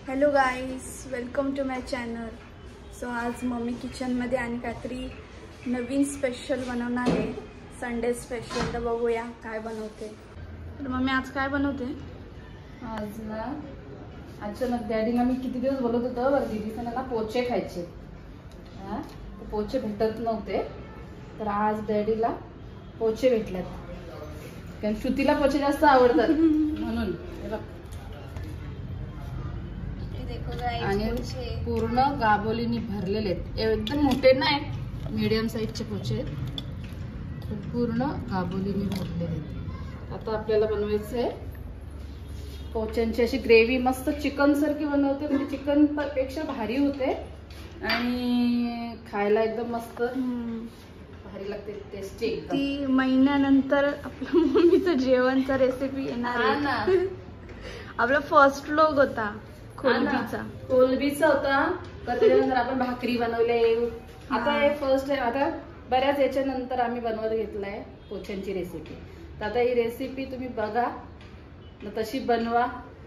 Hello guys, welcome to my channel. So आज mummy किचनमध्ये आणि काहीतरी नवीन स्पेशल बनवणार आहे, संडे स्पेशल. तर बघूया काय बनवते. तर मम्मी आज काय बनवते? अचानक डॅडीला मी किती दिवस बोलत होतो बरं दीदीचं मला पोचे खायचे. पोचे भेटत नव्हते, तर आज डॅडीला पोचे भेटलेत. कारण श्रुतीला पोचे जास्त आवडतात म्हणून. आणि पूर्ण गाबोलीनी भरलेले आहेत. एकदम मोठे नाही, मीडियम साईजचे पोचे आहेत, पूर्ण गाबोलीनी भरलेले आहेत. आता आपल्याला बनवायचं आहे पोच्यांची अशी ग्रेव्ही, मस्त चिकन सारखी बनवते. म्हणजे चिकन पेक्षा भारी होते आणि खायला एकदम मस्त भारी लागते, टेस्टी. ती महिन्यानंतर आपल्या मम्मीचं जेवणचा रेसिपी येणार आहे ना. आपला फर्स्ट व्लॉग होता कोलबीचा होता, तर त्याच्यानंतर आपण भाकरी बनवले. आता हे फर्स्ट आहे. आता बऱ्याच याच्या नंतर आम्ही बनवत घेतलाय पोच्यांची रेसिपी. तर आता ही रेसिपी तुम्ही बघा, तशी बनवा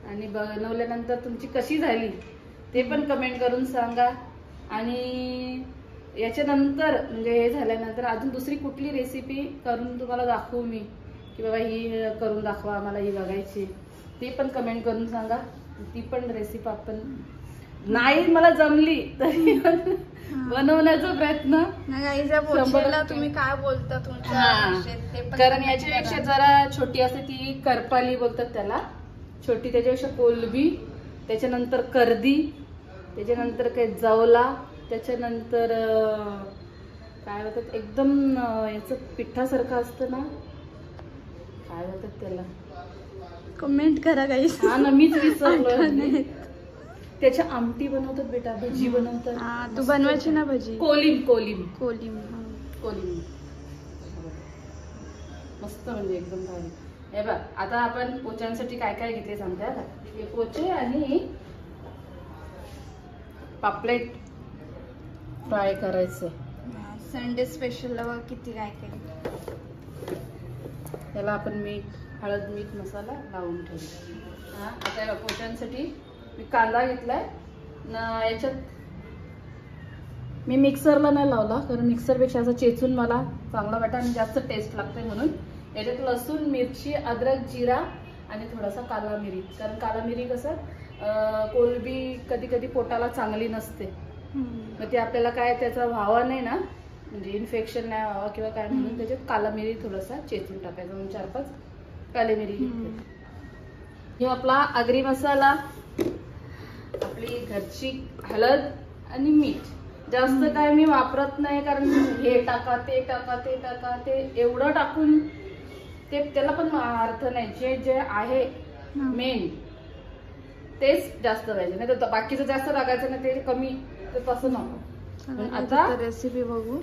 आणि बनवल्यानंतर तुमची कशी झाली ते पण कमेंट करून सांगा. आणि याच्यानंतर म्हणजे हे झाल्यानंतर अजून दुसरी कुठली रेसिपी करून तुम्हाला दाखवू मी, की बाबा ही करून दाखवा आम्हाला, ही बघायची, ती पण कमेंट करून सांगा. ती पण रेसिपी आपण नाही मला जमली तरी बनवण्याचा प्रयत्न. तुम्ही काय बोलता कारण याच्यापेक्षा जरा छोटी असते ती करपाली बोलतात त्याला, छोटी. त्याच्यापेक्षा कोलबी, त्याच्यानंतर कर्दी, त्याच्यानंतर काय जवला, त्याच्यानंतर काय बोलतात एकदम याचं पिठासारखं असतं ना, काय बोलतात त्याला, कमेंट करा गाईस. हा ना, मीच विसरलो. त्याच्या आमटी बनवतात बेटा, भजी बनवतात. तू बनवायची ना भजी? कोलिम कोलिम कोलिम कोलिम मस्त, म्हणजे एकदम भारी. हे बघ, आता आपण पोच्यांसाठी काय काय घेतले सांगते. आता हे पोचे आणि पापलेट फ्राय करायचे. संडे स्पेशल किती काय काय. त्याला आपण मीठ, हळद, मीठ, मसाला लावून ठेवला. आता या पोच्यांसाठी मी कांदा घेतलाय. याच्यात मी मिक्सरला नाही लावला, कारण मिक्सरपेक्षा असं चेचून मला चांगला वाटतं आणि जास्त टेस्ट लागते म्हणून. याच्यात लसूण, मिरची, अद्रक, जिरा आणि थोडासा काला मिरी. कारण काला मिरी कसं कोलबी कधी कधी पोटाला चांगली नसते, मग ते आपल्याला काय त्याचा व्हावा नाही ना, म्हणजे इन्फेक्शन नाही व्हावं किंवा काय, म्हणून त्याच्यात काला मिरी थोडासा चेचून टाकायचा. म्हणून 4-5 काली मिरी घेतली. हे आपला आगरी मसाला, आपली घरची हळद आणि मीठ. जास्त काय मी वापरत नाही, कारण हे टाका ते टाका ते टाका, ते एवढं टाकून ते त्याला पण अर्थ नाही. जे जे आहे मेन तेच जास्त पाहिजे, नाही तर बाकीचं जास्त टाकायचं नाही, ते कमी, तर तसं नको. आता रेसिपी बघू.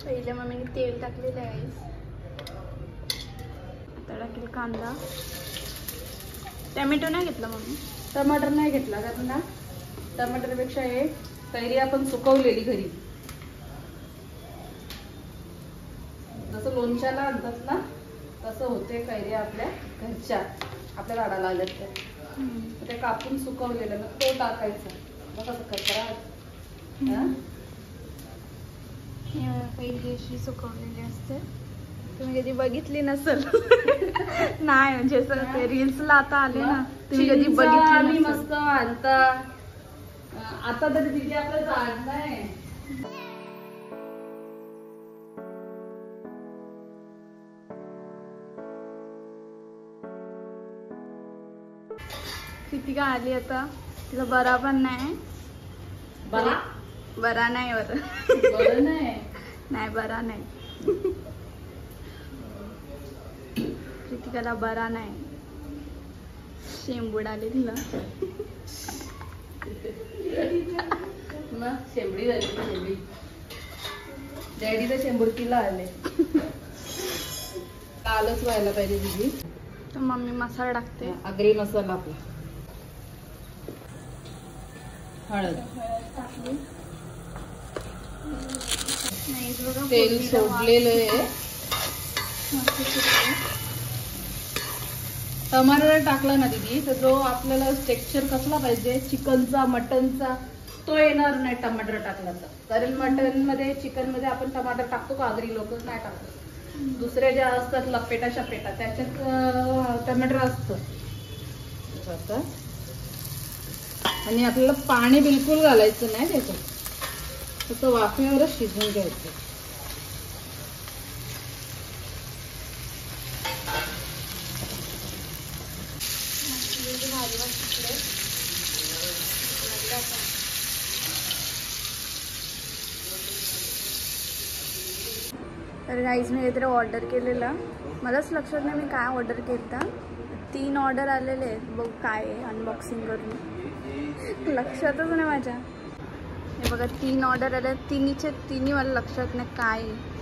पहिले मम्मीने तेल टाकलेलं आहे. आता टाकेल कांदा. टमॅटो नाही घेतला मम्मी? टमाटर नाही घेतला, कारण ना टमाटरपेक्षा हे कैरी आपण सुकवलेली घरी, जसं लोणच्याला आणतात ना तसं होते. कैरी आपल्या घरच्या, आपल्या झाडाला आल्यात ते कापून सुकवलेलं, मग तो टाकायचा. मग कसं करता, पहिली अशी सुकवलेली असते. तुम्ही कधी बघितली नसेल नाही, म्हणजे रील्सला आता आले ना, तुम्ही कधी बघितली मस्त आणता. आता तरी तिथे आपलं झाड नाही. कृतिका आली आता, तिला बरा पण नाही. बरा नाही बरं नाही बरा नाही. कृतिकाला बरा नाही, शेंबूड आले तिला. शेंबडी झाली शेंबडी. डॅडीला शेंबूड तिला आले. कालच व्हायला पाहिजे दिदी. तर मम्मी मसाला टाकते. आगरी मसाला आपला, हळद टाकली. तेल सोडलेलं आहे. टमाटर टाकला ना दीदी तर जो आपल्याला टेक्स्चर कसला पाहिजे चिकनचा मटनचा तो येणार नाही टमाटर टाकला तर. कारण मटन मध्ये चिकन मध्ये आपण टमाटर टाकतो का आगरी लोक नाही टाकतो. दुसरे ज्या असतात लपेटा शपेटा त्याच्यात टमाटर असतं. आणि आपल्याला पाणी बिलकुल घालायचं नाही त्याच्यात, फक्त वाफेवरच शिजवून घ्यायचं. तर गाईज मी काहीतरी ऑर्डर केलेलं, मलाच लक्षात नाही मी काय ऑर्डर केलं. 3 ऑर्डर आलेले आहेत, बघ काय आहे अनबॉक्सिंग करून लक्षातच नाही माझ्या. हे बघा 3 ऑर्डर आले, तिन्ही मला लक्षात नाही काय आहे.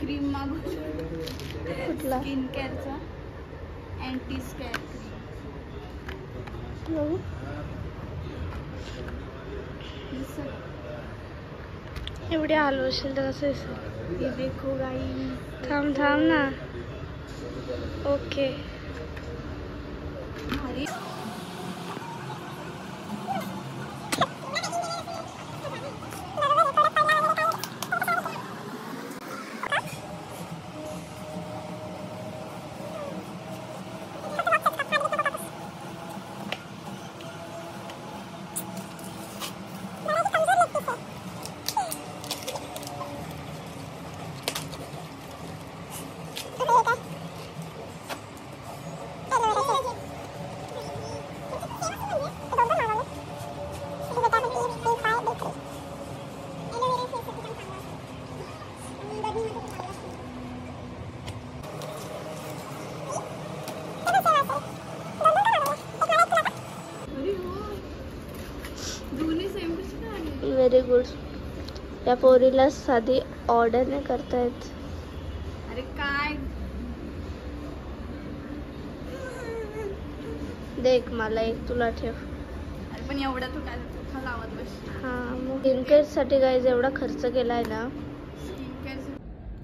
क्रीम मागू कुठला स्किन केअरचा अँटी स्कॅर एवढे आलो असेल तर कसं दिसेल. ये देखो गाई, थांब ना. ओके भारी. Very good. या पोरीला साधी ऑर्डर नाही करता येत. अरे काय देख, मला एक तुला ठेव. अरे पण एवढा तू काय लावत बस. हां मग स्किन केअर साठी गाईज एवढा खर्च केलाय ना. स्किन केअर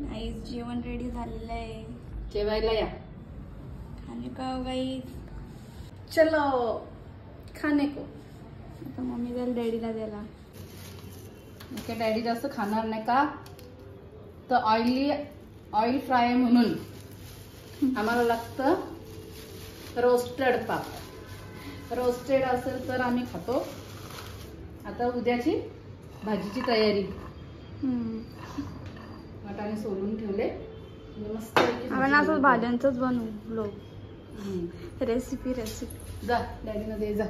गाईज जेवण रेडी झालेलं आहे, जेवायला या. खाने का गाईज, चलो खाने को. आता मम्मी जाईल डॅडीला द्यायला. ओके डॅडी जास्त खाणार नाही का तर ऑइल फ्राय म्हणून आम्हाला लागतं रोस्टेड पाप. रोस्टेड असेल तर आम्ही खातो. आता उद्याची भाजीची तयारी. वाटाणे सोलून ठेवले मस्त. आपण असं भाज्यांचंच बनवू लोक. रेसिपी जा डॅडीला दे जा.